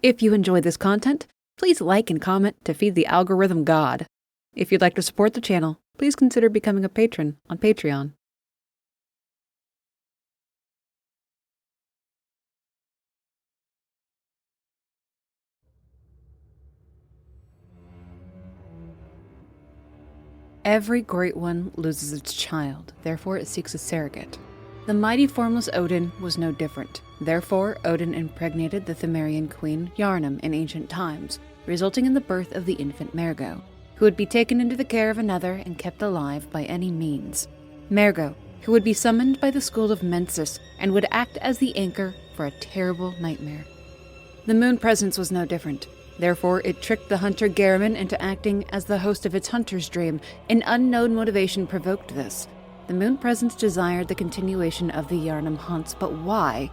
If you enjoy this content, please like and comment to feed the algorithm god. If you'd like to support the channel, please consider becoming a patron on Patreon. Every great one loses its child, therefore it seeks a surrogate. The mighty formless Odin was no different. Therefore, Odin impregnated the Thumerian queen Yharnam in ancient times, resulting in the birth of the infant Mergo, who would be taken into the care of another and kept alive by any means. Mergo, who would be summoned by the school of Mensis and would act as the anchor for a terrible nightmare. The moon presence was no different. Therefore, it tricked the hunter Gehrman into acting as the host of its hunter's dream. An unknown motivation provoked this. The moon presence desired the continuation of the Yharnam hunts, but why?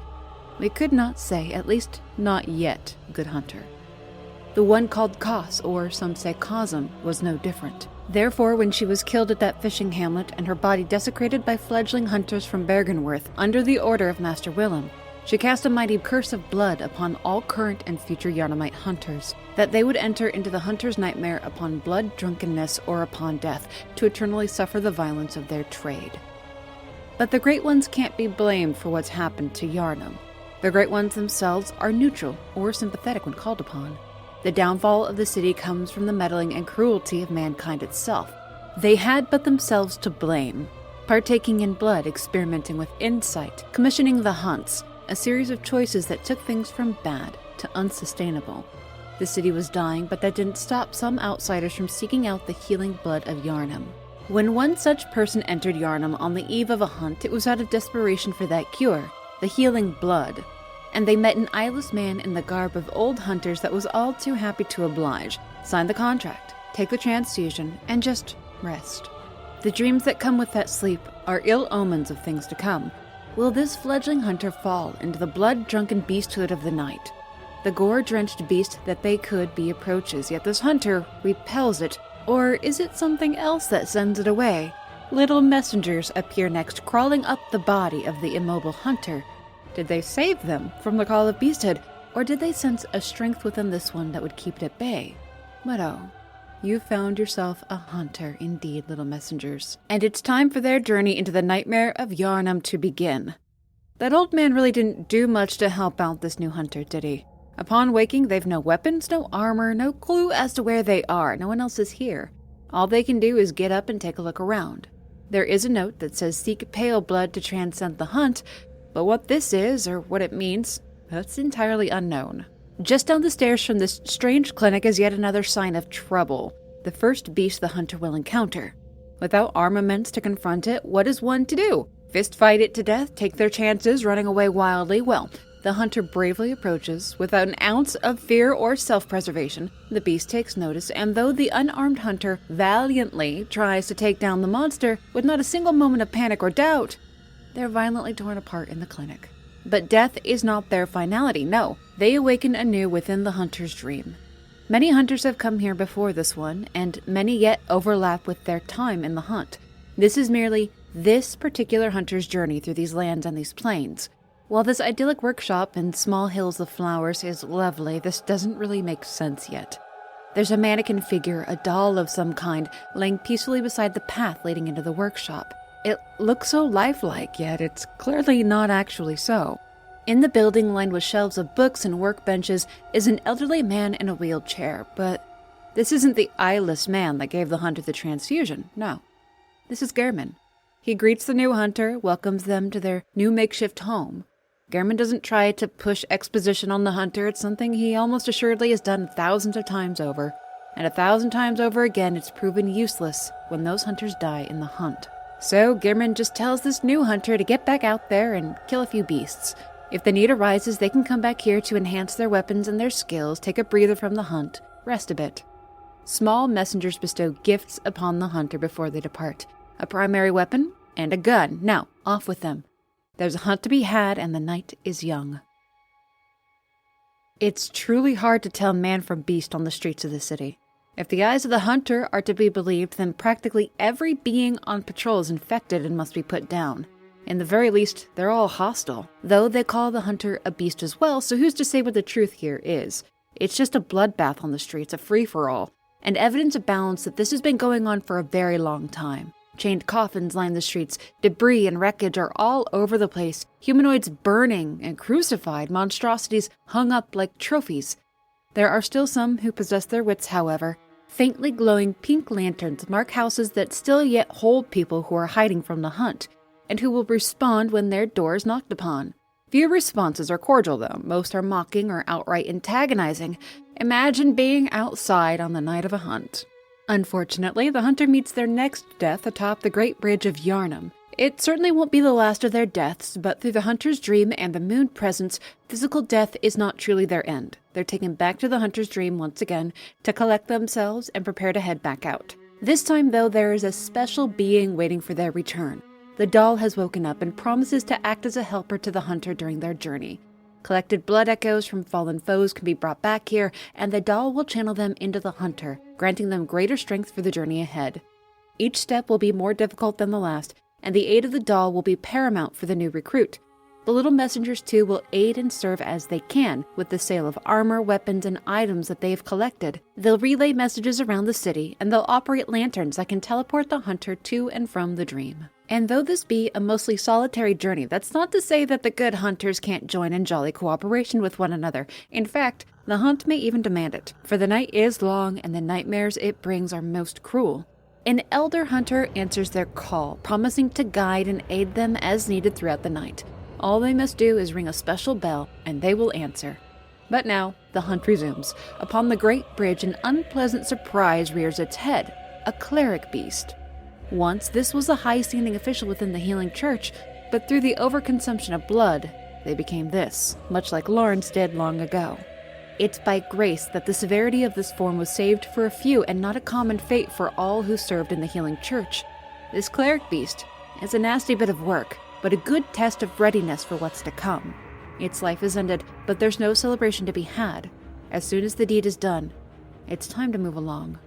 We could not say, at least not yet, good hunter. The one called Kos, or some say Cosm, was no different. Therefore, when she was killed at that fishing hamlet and her body desecrated by fledgling hunters from Bergenworth under the order of Master Willem, she cast a mighty curse of blood upon all current and future Yharnamite hunters, that they would enter into the hunter's nightmare upon blood drunkenness or upon death, to eternally suffer the violence of their trade. But the Great Ones can't be blamed for what's happened to Yharnam. The Great Ones themselves are neutral or sympathetic when called upon. The downfall of the city comes from the meddling and cruelty of mankind itself. They had but themselves to blame, partaking in blood, experimenting with insight, commissioning the hunts, a series of choices that took things from bad to unsustainable. The city was dying, but that didn't stop some outsiders from seeking out the healing blood of Yharnam. When one such person entered Yharnam on the eve of a hunt, it was out of desperation for that cure, the healing blood. And they met an eyeless man in the garb of old hunters that was all too happy to oblige, sign the contract, take the transfusion, and just rest. The dreams that come with that sleep are ill omens of things to come. Will this fledgling hunter fall into the blood-drunken beasthood of the night? The gore-drenched beast that they could be approaches, yet this hunter repels it. Or is it something else that sends it away? Little messengers appear next, crawling up the body of the immobile hunter. Did they save them from the call of beasthood, or did they sense a strength within this one that would keep it at bay? But oh, you found yourself a hunter indeed, little messengers. And it's time for their journey into the nightmare of Yharnam to begin. That old man really didn't do much to help out this new hunter, did he? Upon waking, they've no weapons, no armor, no clue as to where they are. No one else is here. All they can do is get up and take a look around. There is a note that says seek pale blood to transcend the hunt, but what this is, or what it means, that's entirely unknown. Just down the stairs from this strange clinic is yet another sign of trouble, the first beast the hunter will encounter. Without armaments to confront it, what is one to do? Fist fight it to death, take their chances, running away wildly? Well, the hunter bravely approaches. Without an ounce of fear or self-preservation, the beast takes notice, and though the unarmed hunter valiantly tries to take down the monster with not a single moment of panic or doubt, they're violently torn apart in the clinic. But death is not their finality, no. They awaken anew within the hunter's dream. Many hunters have come here before this one, and many yet overlap with their time in the hunt. This is merely this particular hunter's journey through these lands and these plains. While this idyllic workshop and small hills of flowers is lovely, this doesn't really make sense yet. There's a mannequin figure, a doll of some kind, laying peacefully beside the path leading into the workshop. It looks so lifelike, yet it's clearly not actually so. In the building, lined with shelves of books and workbenches, is an elderly man in a wheelchair, but this isn't the eyeless man that gave the hunter the transfusion, no. This is Gehrman. He greets the new hunter, welcomes them to their new makeshift home. Gehrman doesn't try to push exposition on the hunter. It's something he almost assuredly has done thousands of times over, and 1,000 times over again it's proven useless when those hunters die in the hunt. So Gehrman just tells this new hunter to get back out there and kill a few beasts. If the need arises, they can come back here to enhance their weapons and their skills, take a breather from the hunt, rest a bit. Small messengers bestow gifts upon the hunter before they depart. A primary weapon and a gun. Now, off with them. There's a hunt to be had, and the night is young. It's truly hard to tell man from beast on the streets of the city. If the eyes of the hunter are to be believed, then practically every being on patrol is infected and must be put down. In the very least, they're all hostile, though they call the hunter a beast as well, so who's to say what the truth here is? It's just a bloodbath on the streets, a free-for-all, and evidence abounds that this has been going on for a very long time. Chained coffins line the streets, debris and wreckage are all over the place, humanoids burning and crucified, monstrosities hung up like trophies. There are still some who possess their wits, however. Faintly glowing pink lanterns mark houses that still yet hold people who are hiding from the hunt, and who will respond when their door is knocked upon. Few responses are cordial, though. Most are mocking or outright antagonizing. Imagine being outside on the night of a hunt. Unfortunately, the hunter meets their next death atop the Great Bridge of Yarnum. It certainly won't be the last of their deaths, but through the hunter's dream and the moon presence, physical death is not truly their end. They're taken back to the hunter's dream once again to collect themselves and prepare to head back out. This time, though, there is a special being waiting for their return. The doll has woken up and promises to act as a helper to the hunter during their journey. Collected blood echoes from fallen foes can be brought back here, and the doll will channel them into the hunter, granting them greater strength for the journey ahead. Each step will be more difficult than the last, and the aid of the doll will be paramount for the new recruit. The little messengers, too, will aid and serve as they can with the sale of armor, weapons, and items that they have collected. They'll relay messages around the city, and they'll operate lanterns that can teleport the hunter to and from the dream. And though this be a mostly solitary journey, that's not to say that the good hunters can't join in jolly cooperation with one another. In fact, the hunt may even demand it, for the night is long and the nightmares it brings are most cruel. An elder hunter answers their call, promising to guide and aid them as needed throughout the night. All they must do is ring a special bell, and they will answer. But now, the hunt resumes. Upon the Great Bridge, an unpleasant surprise rears its head, a cleric beast. Once, this was a high-standing official within the healing church, but through the overconsumption of blood, they became this, much like Lawrence did long ago. It's by grace that the severity of this form was saved for a few and not a common fate for all who served in the healing church. This cleric beast is a nasty bit of work, but a good test of readiness for what's to come. Its life is ended, but there's no celebration to be had. As soon as the deed is done, it's time to move along.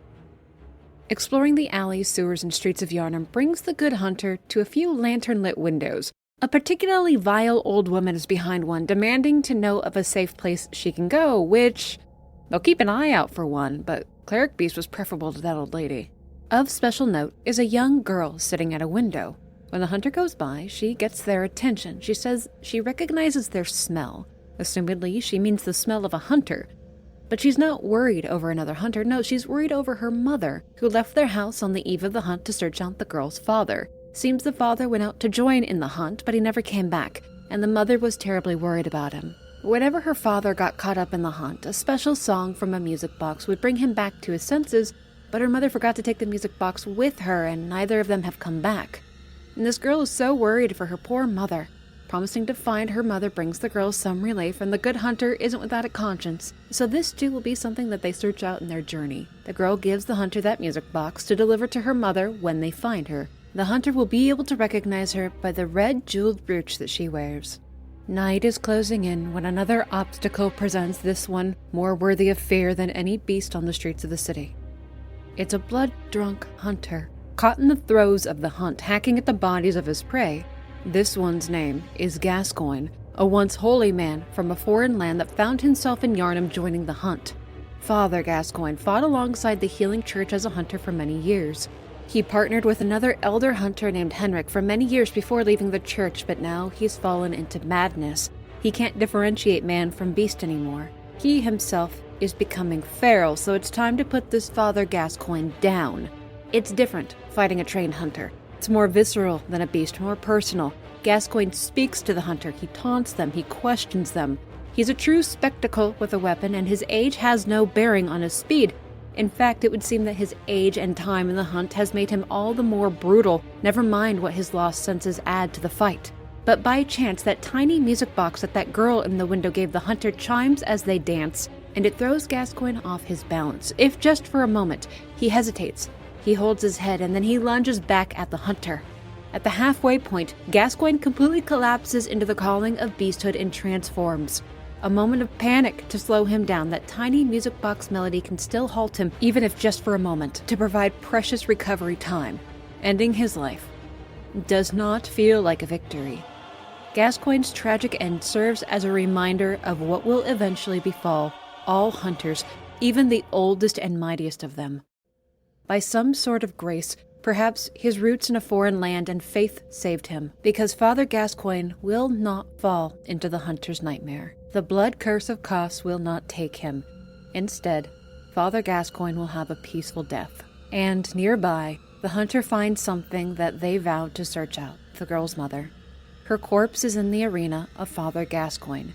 Exploring the alleys, sewers, and streets of Yarnum brings the good hunter to a few lantern-lit windows. A particularly vile old woman is behind one, demanding to know of a safe place she can go, which... they'll keep an eye out for one, but Cleric Beast was preferable to that old lady. Of special note is a young girl sitting at a window. When the hunter goes by, she gets their attention. She says she recognizes their smell. Assumedly, she means the smell of a hunter. But she's not worried over another hunter. No, she's worried over her mother, who left their house on the eve of the hunt to search out the girl's father. Seems the father went out to join in the hunt, but he never came back, and the mother was terribly worried about him. Whenever her father got caught up in the hunt, a special song from a music box would bring him back to his senses, but her mother forgot to take the music box with her, and neither of them have come back. And this girl is so worried for her poor mother. Promising to find her mother brings the girls some relief, and the good hunter isn't without a conscience, so this too will be something that they search out in their journey. The girl gives the hunter that music box to deliver to her mother when they find her. The hunter will be able to recognize her by the red jeweled brooch that she wears. Night is closing in when another obstacle presents, this one more worthy of fear than any beast on the streets of the city. It's a blood-drunk hunter, caught in the throes of the hunt, hacking at the bodies of his prey. This one's name is Gascoigne, a once holy man from a foreign land that found himself in Yarnum joining the hunt. Father Gascoigne fought alongside the healing church as a hunter for many years. He partnered with another elder hunter named Henrik for many years before leaving the church, but now he's fallen into madness. He can't differentiate man from beast anymore. He himself is becoming feral, so it's time to put this Father Gascoigne down. It's different, fighting a trained hunter. It's more visceral than a beast, more personal. Gascoigne speaks to the hunter, he taunts them, he questions them. He's a true spectacle with a weapon, and his age has no bearing on his speed. In fact, it would seem that his age and time in the hunt has made him all the more brutal, never mind what his lost senses add to the fight. But by chance, that tiny music box that girl in the window gave the hunter chimes as they dance, and it throws Gascoigne off his balance. If just for a moment, he hesitates. He holds his head, and then he lunges back at the hunter. At the halfway point, Gascoigne completely collapses into the calling of beasthood and transforms. A moment of panic to slow him down. That tiny music box melody can still halt him, even if just for a moment, to provide precious recovery time. Ending his life does not feel like a victory. Gascoigne's tragic end serves as a reminder of what will eventually befall all hunters, even the oldest and mightiest of them. By some sort of grace, perhaps his roots in a foreign land and faith saved him, because Father Gascoigne will not fall into the hunter's nightmare. The blood curse of Cos will not take him. Instead, Father Gascoigne will have a peaceful death. And nearby, the hunter finds something that they vowed to search out, the girl's mother. Her corpse is in the arena of Father Gascoigne.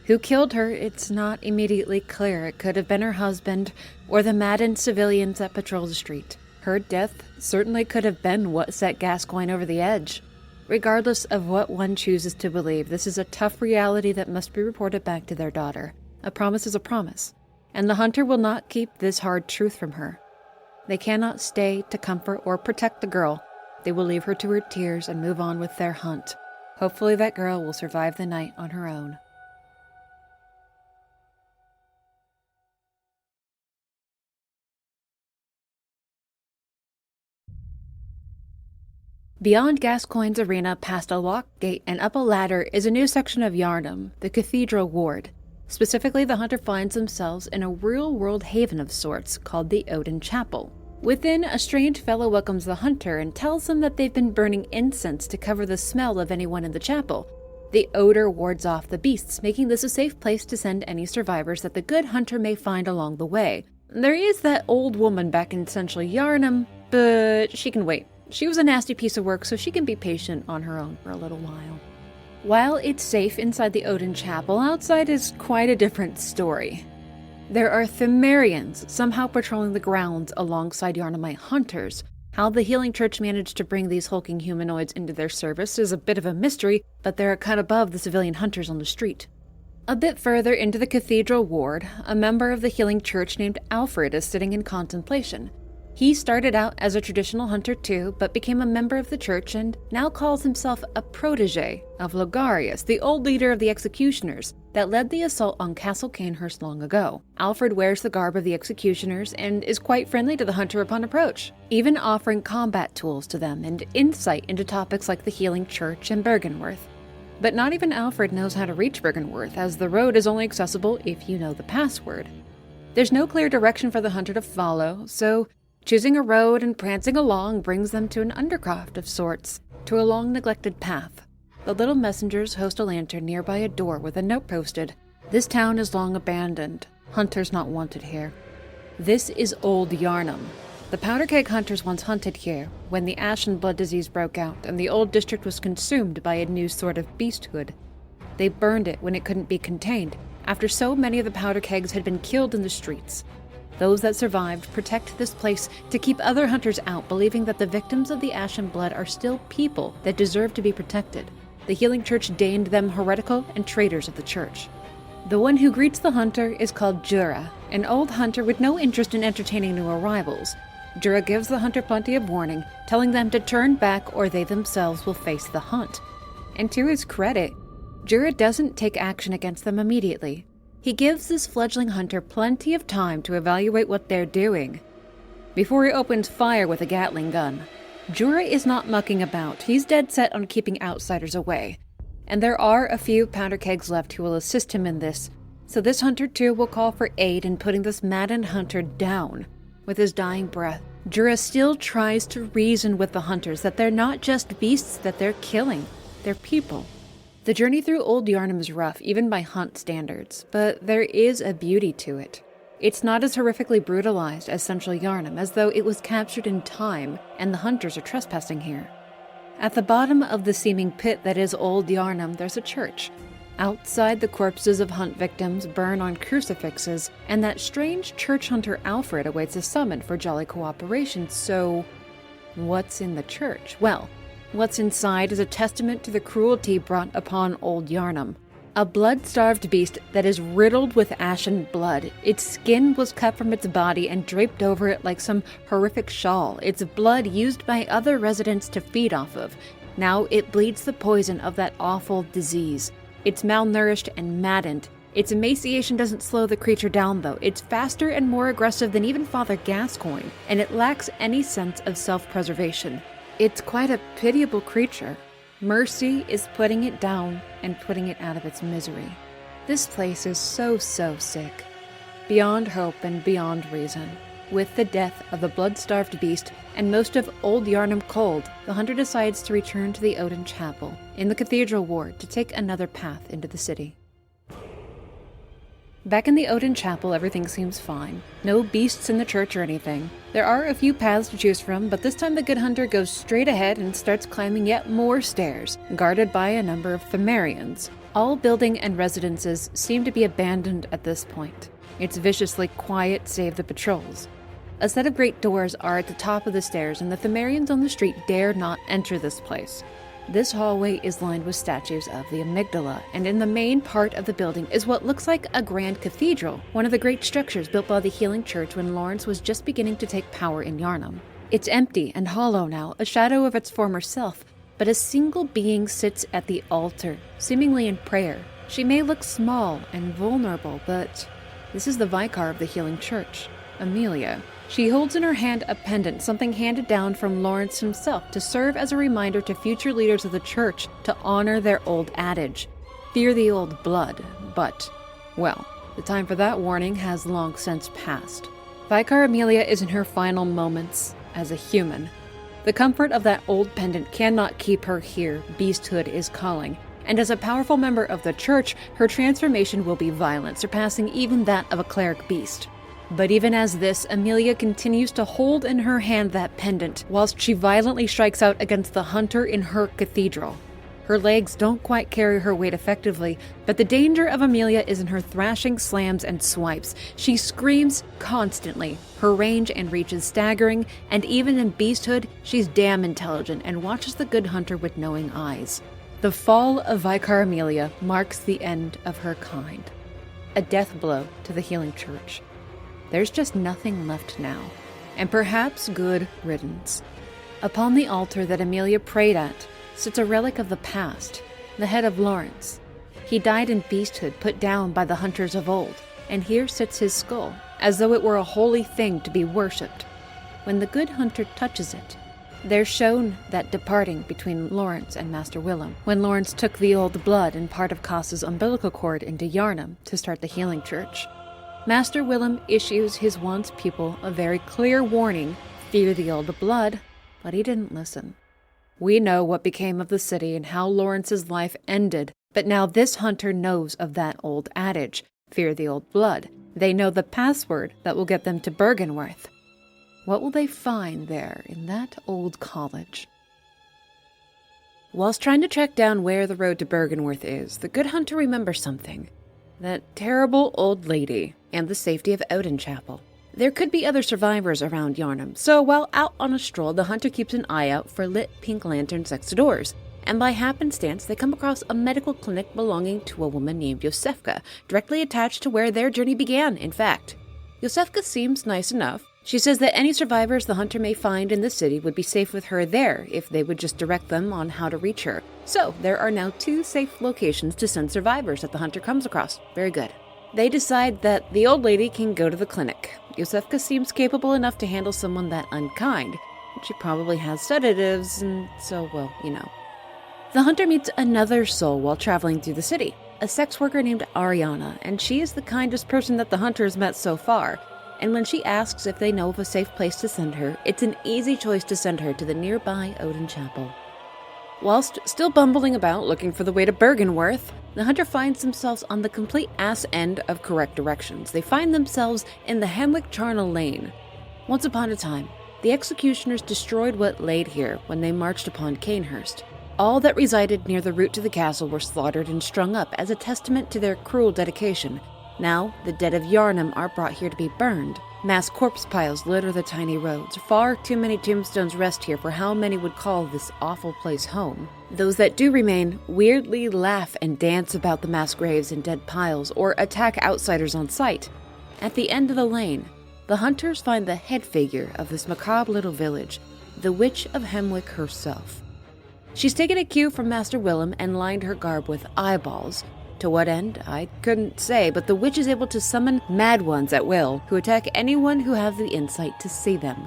Who killed her, it's not immediately clear. It could have been her husband or the maddened civilians that patrol the street. Her death certainly could have been what set Gascoigne over the edge. Regardless of what one chooses to believe, this is a tough reality that must be reported back to their daughter. A promise is a promise, and the hunter will not keep this hard truth from her. They cannot stay to comfort or protect the girl. They will leave her to her tears and move on with their hunt. Hopefully that girl will survive the night on her own. Beyond Gascoigne's arena, past a locked gate and up a ladder, is a new section of Yharnam, the Cathedral Ward. Specifically, the hunter finds themselves in a real-world haven of sorts called the Odin Chapel. Within, a strange fellow welcomes the hunter and tells them that they've been burning incense to cover the smell of anyone in the chapel. The odor wards off the beasts, making this a safe place to send any survivors that the good hunter may find along the way. There is that old woman back in central Yharnam, but she can wait. She was a nasty piece of work, so she can be patient on her own for a little while. While it's safe inside the Odin Chapel, outside is quite a different story. There are Themarians somehow patrolling the grounds alongside Yharnamite hunters. How the Healing Church managed to bring these hulking humanoids into their service is a bit of a mystery, but they're a cut above the civilian hunters on the street. A bit further into the Cathedral Ward, a member of the Healing Church named Alfred is sitting in contemplation. He started out as a traditional hunter too, but became a member of the church and now calls himself a protege of Logarius, the old leader of the executioners that led the assault on Castle Canehurst long ago. Alfred wears the garb of the executioners and is quite friendly to the hunter upon approach, even offering combat tools to them and insight into topics like the Healing Church and Bergenworth. But not even Alfred knows how to reach Bergenworth, as the road is only accessible if you know the password. There's no clear direction for the hunter to follow, so choosing a road and prancing along brings them to an undercroft of sorts, to a long-neglected path. The little messengers host a lantern nearby a door with a note posted, "This town is long abandoned. Hunters not wanted here." This is Old Yharnam. The powder keg hunters once hunted here, when the ash and blood disease broke out and the old district was consumed by a new sort of beasthood. They burned it when it couldn't be contained, after so many of the powder kegs had been killed in the streets. Those that survived protect this place to keep other hunters out, believing that the victims of the ash and blood are still people that deserve to be protected. The Healing Church deigned them heretical and traitors of the church. The one who greets the hunter is called Jura, an old hunter with no interest in entertaining new arrivals. Jura gives the hunter plenty of warning, telling them to turn back or they themselves will face the hunt. And to his credit, Jura doesn't take action against them immediately. He gives this fledgling hunter plenty of time to evaluate what they're doing before he opens fire with a Gatling gun. Jura is not mucking about. He's dead set on keeping outsiders away. And there are a few powder kegs left who will assist him in this, so this hunter too will call for aid in putting this maddened hunter down. With his dying breath, Jura still tries to reason with the hunters that they're not just beasts that they're killing, they're people. The journey through Old Yharnam is rough, even by hunt standards, but there is a beauty to it. It's not as horrifically brutalized as Central Yharnam, as though it was captured in time and the hunters are trespassing here. At the bottom of the seeming pit that is Old Yharnam, there's a church. Outside, the corpses of hunt victims burn on crucifixes, and that strange church hunter Alfred awaits a summon for jolly cooperation, so what's in the church? Well, what's inside is a testament to the cruelty brought upon Old Yharnam. A blood-starved beast that is riddled with ashen blood. Its skin was cut from its body and draped over it like some horrific shawl. Its blood used by other residents to feed off of. Now it bleeds the poison of that awful disease. It's malnourished and maddened. Its emaciation doesn't slow the creature down, though. It's faster and more aggressive than even Father Gascoigne, and it lacks any sense of self-preservation. It's quite a pitiable creature. Mercy is putting it down and putting it out of its misery. This place is so sick. beyond hope and beyond reason. With the death of the blood-starved beast and most of Old Yarnum cold, the hunter decides to return to the Odin Chapel in the Cathedral Ward to take another path into the city. Back in the Odin Chapel, everything seems fine. No beasts in the church or anything. There are a few paths to choose from, but this time the good hunter goes straight ahead and starts climbing yet more stairs, guarded by a number of Pthumerians. All building and residences seem to be abandoned at this point. It's viciously quiet save the patrols. A set of great doors are at the top of the stairs, and the Pthumerians on the street dare not enter this place. This hallway is lined with statues of the amygdala, and in the main part of the building is what looks like a grand cathedral, one of the great structures built by the Healing Church when Lawrence was just beginning to take power in Yarnum. It's empty and hollow now, a shadow of its former self, but a single being sits at the altar, seemingly in prayer. She may look small and vulnerable, but this is the vicar of the Healing Church, Amelia. She holds in her hand a pendant, something handed down from Lawrence himself to serve as a reminder to future leaders of the church to honor their old adage, fear the old blood. But, well, the time for that warning has long since passed. Vicar Amelia is in her final moments as a human. The comfort of that old pendant cannot keep her here. Beasthood is calling. And as a powerful member of the church, her transformation will be violent, surpassing even that of a cleric beast. But even as this, Amelia continues to hold in her hand that pendant, whilst she violently strikes out against the hunter in her cathedral. Her legs don't quite carry her weight effectively, but the danger of Amelia is in her thrashing slams and swipes. She screams constantly. Her range and reach is staggering, and even in beasthood, she's damn intelligent and watches the good hunter with knowing eyes. The fall of Vicar Amelia marks the end of her kind. A death blow to the Healing Church. There's just nothing left now, and perhaps good riddance. Upon the altar that Amelia prayed at sits a relic of the past, the head of Lawrence. He died in beasthood, put down by the hunters of old, and here sits his skull, as though it were a holy thing to be worshipped. When the good hunter touches it, there's shown that departing between Lawrence and Master Willem, when Lawrence took the old blood and part of Cass's umbilical cord into Yarnum to start the Healing Church. Master Willem issues his once pupil a very clear warning, fear the old blood, but he didn't listen. We know what became of the city and how Lawrence's life ended, but now this hunter knows of that old adage, fear the old blood. They know the password that will get them to Byrgenwerth. What will they find there in that old college? Whilst trying to track down where the road to Byrgenwerth is, the good hunter remembers something. That terrible old lady, and the safety of Odin Chapel. There could be other survivors around Yarnum, so while out on a stroll, the hunter keeps an eye out for lit pink lanterns next to doors, and by happenstance they come across a medical clinic belonging to a woman named Yosefka, directly attached to where their journey began, in fact. Yosefka seems nice enough. She says that any survivors the hunter may find in the city would be safe with her there if they would just direct them on how to reach her. So, there are now 2 safe locations to send survivors that the hunter comes across. Very good. They decide that the old lady can go to the clinic. Yosefka seems capable enough to handle someone that unkind. She probably has sedatives, and so, well, you know. The hunter meets another soul while traveling through the city, a sex worker named Ariana, and she is the kindest person that the hunter has met so far. And when she asks if they know of a safe place to send her, it's an easy choice to send her to the nearby Odin Chapel. Whilst still bumbling about looking for the way to Byrgenwerth, the hunter finds themselves on the complete ass end of correct directions. They find themselves in the Hemwick Charnel Lane. Once upon a time, the executioners destroyed what laid here when they marched upon Canehurst. All that resided near the route to the castle were slaughtered and strung up as a testament to their cruel dedication. Now, the dead of Yarnum are brought here to be burned. Mass corpse piles litter the tiny roads. Far too many tombstones rest here for how many would call this awful place home. Those that do remain weirdly laugh and dance about the mass graves and dead piles, or attack outsiders on sight. At the end of the lane, the hunters find the head figure of this macabre little village, the Witch of Hemwick herself. She's taken a cue from Master Willem and lined her garb with eyeballs. To what end, I couldn't say, but the witch is able to summon mad ones at will, who attack anyone who has the insight to see them.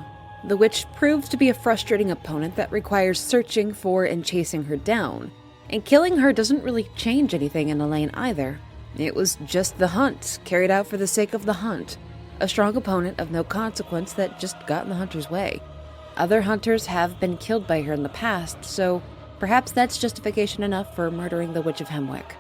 The witch proves to be a frustrating opponent that requires searching for and chasing her down, and killing her doesn't really change anything in the lane either. It was just the hunt, carried out for the sake of the hunt. A strong opponent of no consequence that just got in the hunter's way. Other hunters have been killed by her in the past, so perhaps that's justification enough for murdering the Witch of Hemwick.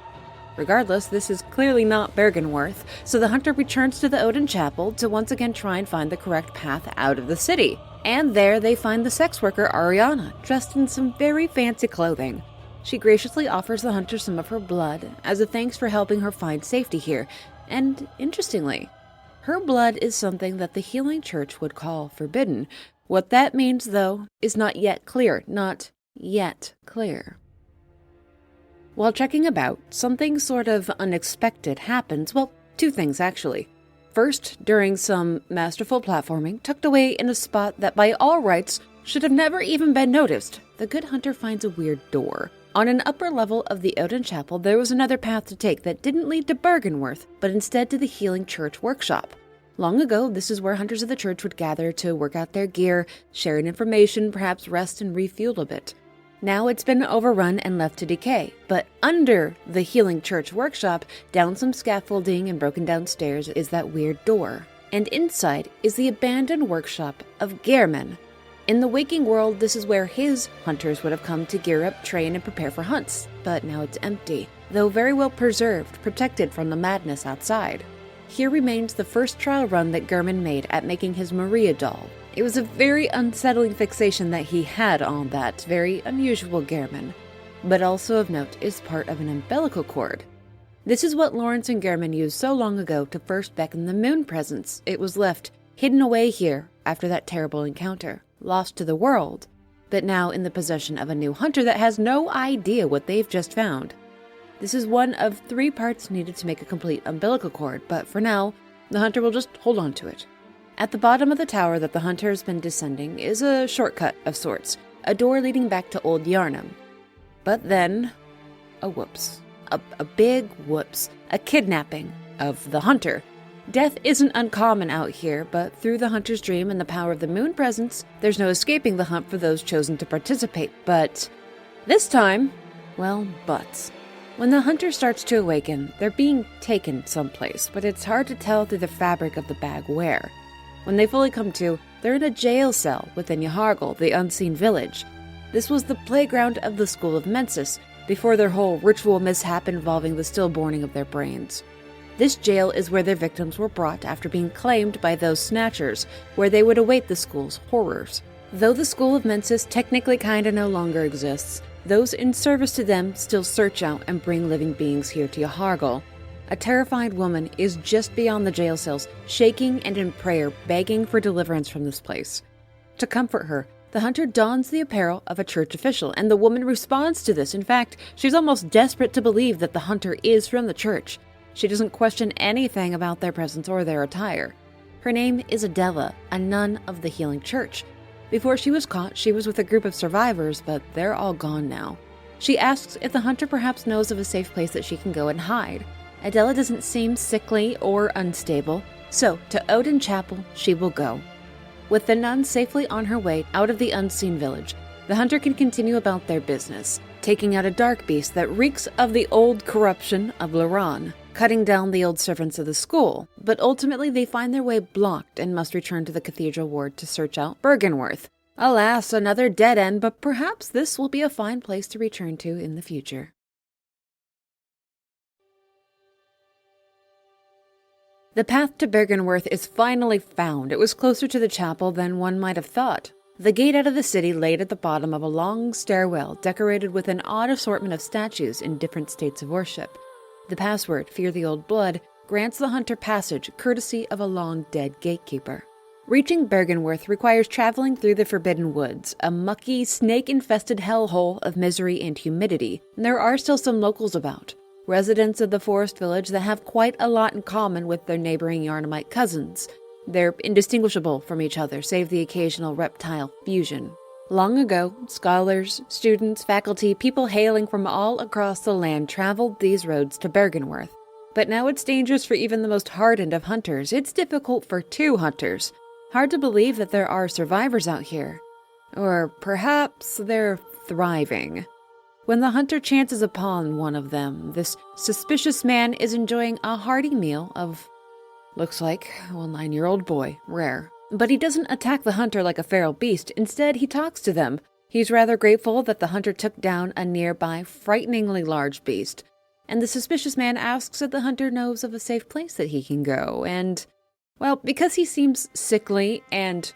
Regardless, this is clearly not Bergenworth, so the hunter returns to the Odin Chapel to once again try and find the correct path out of the city. And there they find the sex worker Ariana, dressed in some very fancy clothing. She graciously offers the hunter some of her blood as a thanks for helping her find safety here, and interestingly, her blood is something that the Healing Church would call forbidden. What that means, though, is not yet clear. While trekking about, something sort of unexpected happens. Well, two things, actually. First, during some masterful platforming, tucked away in a spot that by all rights should have never even been noticed, the good hunter finds a weird door. On an upper level of the Odin Chapel, there was another path to take that didn't lead to Bergenworth, but instead to the Healing Church workshop. Long ago, this is where hunters of the church would gather to work out their gear, share information, perhaps rest and refuel a bit. Now it's been overrun and left to decay, but under the Healing Church workshop, down some scaffolding and broken down stairs, is that weird door. And inside is the abandoned workshop of Gehrman. In the waking world, this is where his hunters would have come to gear up, train, and prepare for hunts, but now it's empty, though very well preserved, protected from the madness outside. Here remains the first trial run that Gehrman made at making his Maria doll. It was a very unsettling fixation that he had on that very unusual Gehrman, but also of note is part of an umbilical cord. This is what Lawrence and Gehrman used so long ago to first beckon the moon presence. It was left hidden away here after that terrible encounter, lost to the world, but now in the possession of a new hunter that has no idea what they've just found. This is one of 3 parts needed to make a complete umbilical cord, but for now, the hunter will just hold on to it. At the bottom of the tower that the hunter has been descending is a shortcut of sorts, a door leading back to Old Yarnum. But then, a whoops. A big whoops. A kidnapping of the hunter. Death isn't uncommon out here, but through the hunter's dream and the power of the moon presence, there's no escaping the hunt for those chosen to participate. But this time, well, buts. When the hunter starts to awaken, they're being taken someplace, but it's hard to tell through the fabric of the bag where. When they fully come to, they're in a jail cell within Yahargel, the unseen village. This was the playground of the School of Mensis, before their whole ritual mishap involving the stillborning of their brains. This jail is where their victims were brought after being claimed by those snatchers, where they would await the school's horrors. Though the School of Mensis technically kinda no longer exists, those in service to them still search out and bring living beings here to Yahargel. A terrified woman is just beyond the jail cells, shaking and in prayer, begging for deliverance from this place. To comfort her, the hunter dons the apparel of a church official, and the woman responds to this. In fact, she's almost desperate to believe that the hunter is from the church. She doesn't question anything about their presence or their attire. Her name is Adela, a nun of the Healing Church. Before she was caught, she was with a group of survivors, but they're all gone now. She asks if the hunter perhaps knows of a safe place that she can go and hide. Adela doesn't seem sickly or unstable, so to Odin Chapel she will go. With the nun safely on her way out of the unseen village, the hunter can continue about their business, taking out a dark beast that reeks of the old corruption of Laran, cutting down the old servants of the school, but ultimately they find their way blocked and must return to the cathedral ward to search out Bergenworth. Alas, another dead end, but perhaps this will be a fine place to return to in the future. The path to Bergenworth is finally found. It was closer to the chapel than one might have thought. The gate out of the city laid at the bottom of a long stairwell decorated with an odd assortment of statues in different states of worship. The password, Fear the Old Blood, grants the hunter passage courtesy of a long-dead gatekeeper. Reaching Bergenworth requires traveling through the Forbidden Woods, a mucky, snake-infested hellhole of misery and humidity, and there are still some locals about. Residents of the forest village that have quite a lot in common with their neighboring Yarnamite cousins. They're indistinguishable from each other, save the occasional reptile fusion. Long ago, scholars, students, faculty, people hailing from all across the land traveled these roads to Bergenworth. But now it's dangerous for even the most hardened of hunters. It's difficult for 2 hunters. Hard to believe that there are survivors out here. Or perhaps they're thriving. When the hunter chances upon one of them, this suspicious man is enjoying a hearty meal of, looks like, 9-year-old boy, rare. But he doesn't attack the hunter like a feral beast. Instead, he talks to them. He's rather grateful that the hunter took down a nearby, frighteningly large beast. And the suspicious man asks if the hunter knows of a safe place that he can go. And, well, because he seems sickly and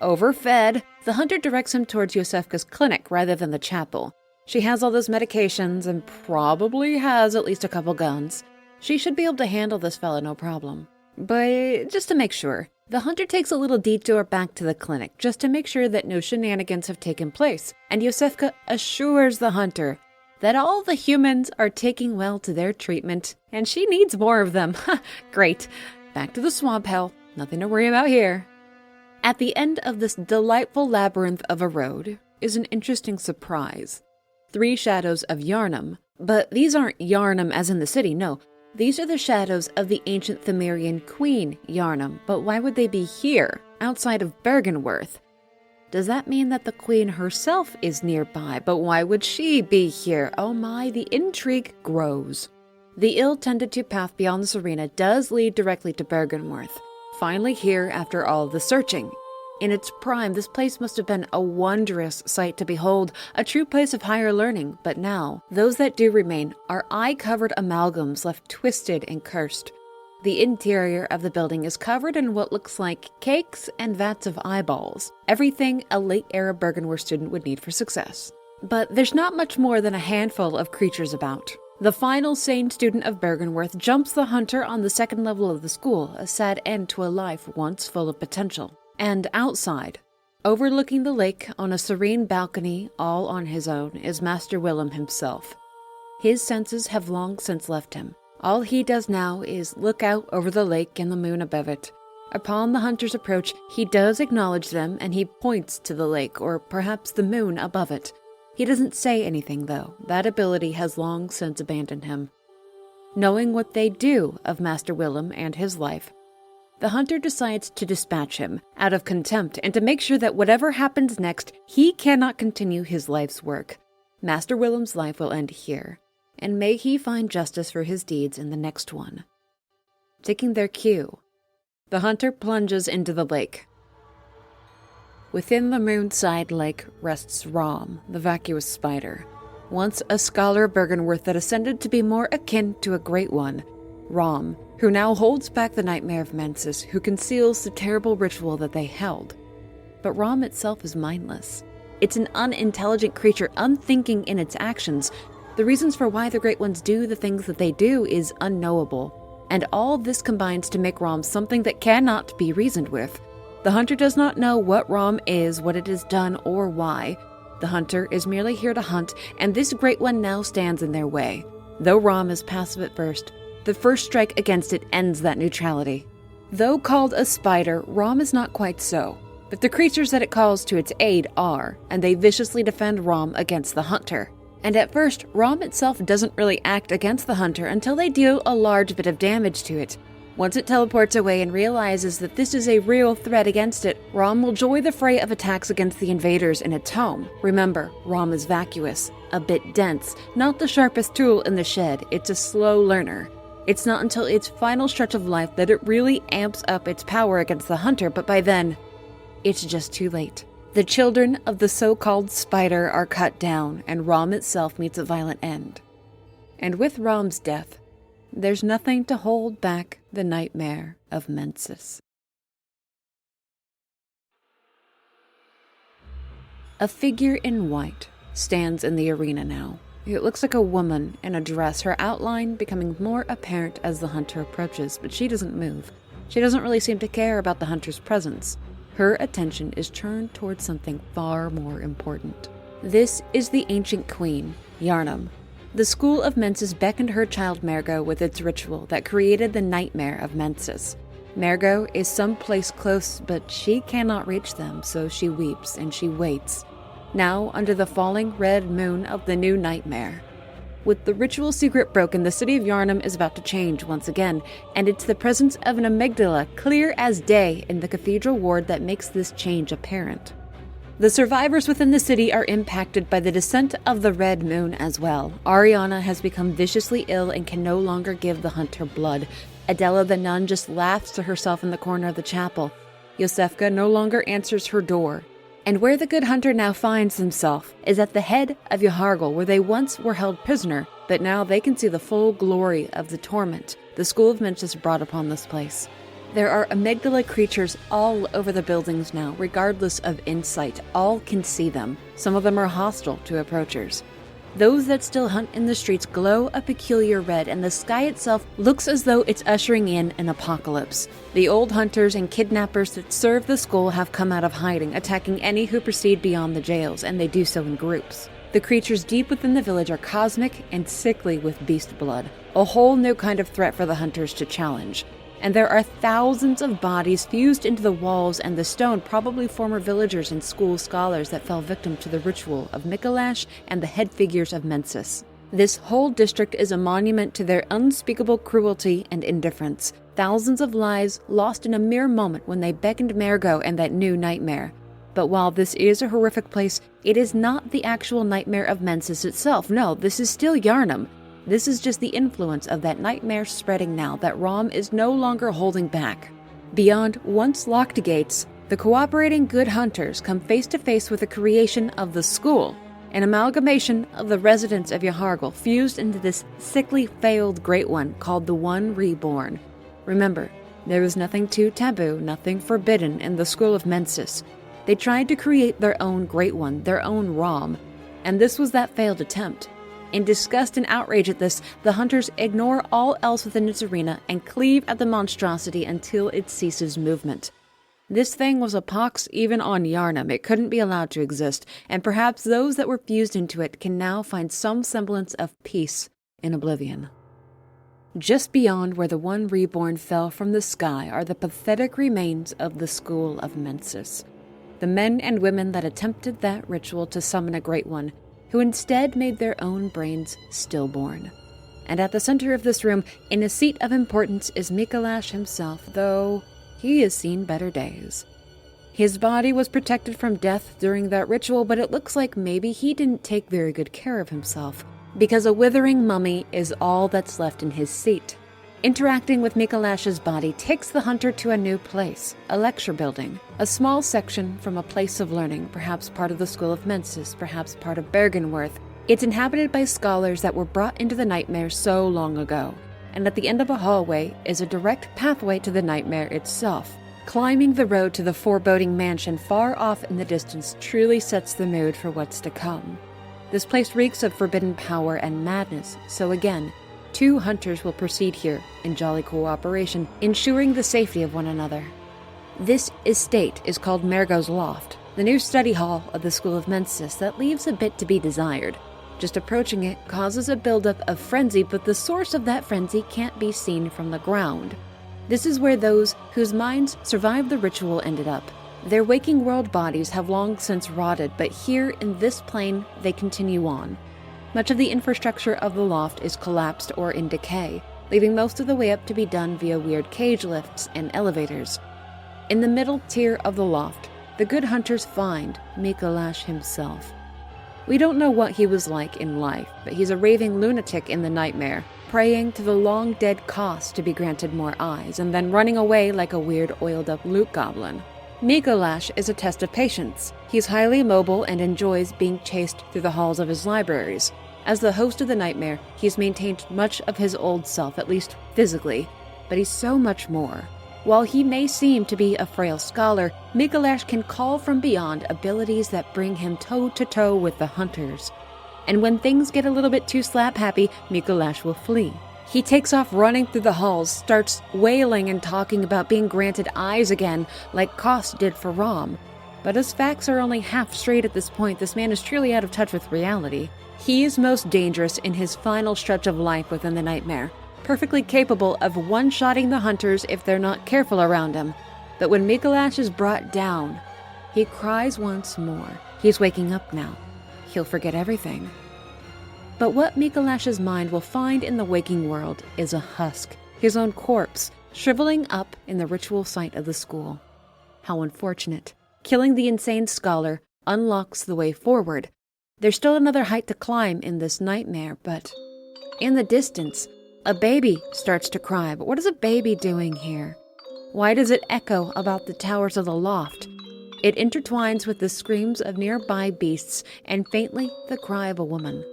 overfed, the hunter directs him towards Yosefka's clinic rather than the chapel. She has all those medications and probably has at least a couple guns. She should be able to handle this fella no problem. But just to make sure, the hunter takes a little detour back to the clinic just to make sure that no shenanigans have taken place, and Yosefka assures the hunter that all the humans are taking well to their treatment, and she needs more of them. Great. Back to the swamp hell. Nothing to worry about here. At the end of this delightful labyrinth of a road is an interesting surprise. 3 shadows of Yharnam, but these aren't Yharnam as in the city, no. These are the shadows of the ancient Themerian queen, Yharnam, but why would they be here, outside of Bergenworth? Does that mean that the queen herself is nearby, but why would she be here? Oh my, the intrigue grows. The ill-tended-to path beyond the Serena does lead directly to Bergenworth, finally here after all the searching. In its prime, this place must have been a wondrous sight to behold, a true place of higher learning, but now, those that do remain are eye-covered amalgams left twisted and cursed. The interior of the building is covered in what looks like cakes and vats of eyeballs, everything a late-era Bergenworth student would need for success. But there's not much more than a handful of creatures about. The final sane student of Bergenworth jumps the hunter on the 2nd level of the school, a sad end to a life once full of potential. And outside, overlooking the lake on a serene balcony all on his own, is Master Willem himself. His senses have long since left him. All he does now is look out over the lake and the moon above it. Upon the hunter's approach, he does acknowledge them and he points to the lake, or perhaps the moon above it. He doesn't say anything, though. That ability has long since abandoned him. Knowing what they do of Master Willem and his life, the hunter decides to dispatch him out of contempt and to make sure that whatever happens next, he cannot continue his life's work. Master Willem's life will end here, and may he find justice for his deeds in the next one. Taking their cue, the hunter plunges into the lake. Within the moonside lake rests Rom, the vacuous spider. Once a scholar of Bergenworth that ascended to be more akin to a great one, Rom, who now holds back the nightmare of Mensis, who conceals the terrible ritual that they held. But Rom itself is mindless. It's an unintelligent creature, unthinking in its actions. The reasons for why the Great Ones do the things that they do is unknowable. And all this combines to make Rom something that cannot be reasoned with. The hunter does not know what Rom is, what it has done, or why. The hunter is merely here to hunt, and this Great One now stands in their way. Though Rom is passive at first, the first strike against it ends that neutrality. Though called a spider, Rom is not quite so, but the creatures that it calls to its aid are, and they viciously defend Rom against the hunter. And at first, Rom itself doesn't really act against the hunter until they deal a large bit of damage to it. Once it teleports away and realizes that this is a real threat against it, Rom will join the fray of attacks against the invaders in its home. Remember, Rom is vacuous, a bit dense, not the sharpest tool in the shed, it's a slow learner. It's not until its final stretch of life that it really amps up its power against the hunter, but by then, it's just too late. The children of the so-called spider are cut down, and Rom itself meets a violent end. And with Rom's death, there's nothing to hold back the nightmare of Mensis. A figure in white stands in the arena now. It looks like a woman in a dress, her outline becoming more apparent as the hunter approaches, but she doesn't move. She doesn't really seem to care about the hunter's presence. Her attention is turned towards something far more important. This is the ancient queen, Yharnam. The school of Mensis beckoned her child Mergo with its ritual that created the nightmare of Mensis. Mergo is someplace close, but she cannot reach them, so she weeps and she waits. Now under the falling red moon of the new nightmare. With the ritual secret broken, the city of Yharnam is about to change once again, and it's the presence of an amygdala clear as day in the cathedral ward that makes this change apparent. The survivors within the city are impacted by the descent of the Red Moon as well. Ariana has become viciously ill and can no longer give the hunter blood. Adela the nun just laughs to herself in the corner of the chapel. Yosefka no longer answers her door. And where the good hunter now finds himself is at the head of Yahargul, where they once were held prisoner, but now they can see the full glory of the torment the School of Mensis brought upon this place. There are amygdala creatures all over the buildings now, regardless of insight. All can see them. Some of them are hostile to approachers. Those that still hunt in the streets glow a peculiar red, and the sky itself looks as though it's ushering in an apocalypse. The old hunters and kidnappers that serve the school have come out of hiding, attacking any who proceed beyond the jails, and they do so in groups. The creatures deep within the village are cosmic and sickly with beast blood, a whole new kind of threat for the hunters to challenge. And there are thousands of bodies fused into the walls and the stone, probably former villagers and school scholars that fell victim to the ritual of Mikolash and the head figures of Mensis. This whole district is a monument to their unspeakable cruelty and indifference. Thousands of lives lost in a mere moment when they beckoned Mergo and that new nightmare. But while this is a horrific place, it is not the actual nightmare of Mensis itself. No, this is still Yharnam. This is just the influence of that nightmare spreading now that Rom is no longer holding back. Beyond once locked gates, the cooperating good hunters come face to face with the creation of the school, an amalgamation of the residents of Yahargul fused into this sickly failed great one called the One Reborn. Remember, there was nothing too taboo, nothing forbidden in the School of Mensis. They tried to create their own great one, their own Rom, and this was that failed attempt. In disgust and outrage at this, the hunters ignore all else within its arena and cleave at the monstrosity until it ceases movement. This thing was a pox even on Yharnam. It couldn't be allowed to exist, and perhaps those that were fused into it can now find some semblance of peace in oblivion. Just beyond where the One Reborn fell from the sky are the pathetic remains of the School of Mensis. The men and women that attempted that ritual to summon a great one, who instead made their own brains stillborn. And at the center of this room, in a seat of importance, is Mikolash himself, though he has seen better days. His body was protected from death during that ritual, but it looks like maybe he didn't take very good care of himself, because a withering mummy is all that's left in his seat. Interacting with Mikolash's body takes the hunter to a new place, a lecture building, a small section from a place of learning, perhaps part of the School of Mensis, perhaps part of Bergenworth. It's inhabited by scholars that were brought into the nightmare so long ago, and at the end of a hallway is a direct pathway to the nightmare itself. Climbing the road to the foreboding mansion far off in the distance truly sets the mood for what's to come. This place reeks of forbidden power and madness, so again, two hunters will proceed here in jolly cooperation, ensuring the safety of one another. This estate is called Mergo's Loft, the new study hall of the School of Mensis that leaves a bit to be desired. Just approaching it causes a buildup of frenzy, but the source of that frenzy can't be seen from the ground. This is where those whose minds survived the ritual ended up. Their waking world bodies have long since rotted, but here in this plane they continue on. Much of the infrastructure of the loft is collapsed or in decay, leaving most of the way up to be done via weird cage lifts and elevators. In the middle tier of the loft, the good hunters find Mikolash himself. We don't know what he was like in life, but he's a raving lunatic in the nightmare, praying to the long-dead Kos to be granted more eyes, and then running away like a weird oiled-up loot goblin. Mikolash is a test of patience. He's highly mobile and enjoys being chased through the halls of his libraries. As the host of the nightmare, he's maintained much of his old self, at least physically, but he's so much more. While he may seem to be a frail scholar, Mikolash can call from beyond abilities that bring him toe-to-toe with the hunters. And when things get a little bit too slap-happy, Mikolash will flee. He takes off running through the halls, starts wailing and talking about being granted eyes again, like Kos did for Rom. But his facts are only half straight at this point. This man is truly out of touch with reality. He is most dangerous in his final stretch of life within the nightmare, perfectly capable of one-shotting the hunters if they're not careful around him. But when Mikolash is brought down, he cries once more. He's waking up now. He'll forget everything. But what Mikolash's mind will find in the waking world is a husk, his own corpse, shriveling up in the ritual site of the school. How unfortunate. Killing the insane scholar unlocks the way forward. There's still another height to climb in this nightmare, but in the distance, a baby starts to cry. But what is a baby doing here? Why does it echo about the towers of the loft? It intertwines with the screams of nearby beasts and faintly the cry of a woman.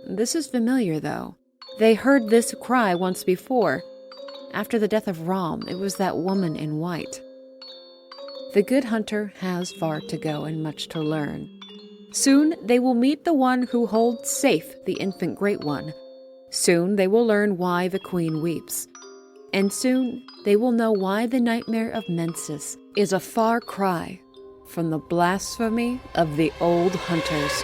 This is familiar, though. They heard this cry once before. After the death of Rom, it was that woman in white. The good hunter has far to go and much to learn. Soon they will meet the one who holds safe the infant Great One. Soon they will learn why the queen weeps. And soon they will know why the nightmare of Mensis is a far cry from the blasphemy of the old hunters.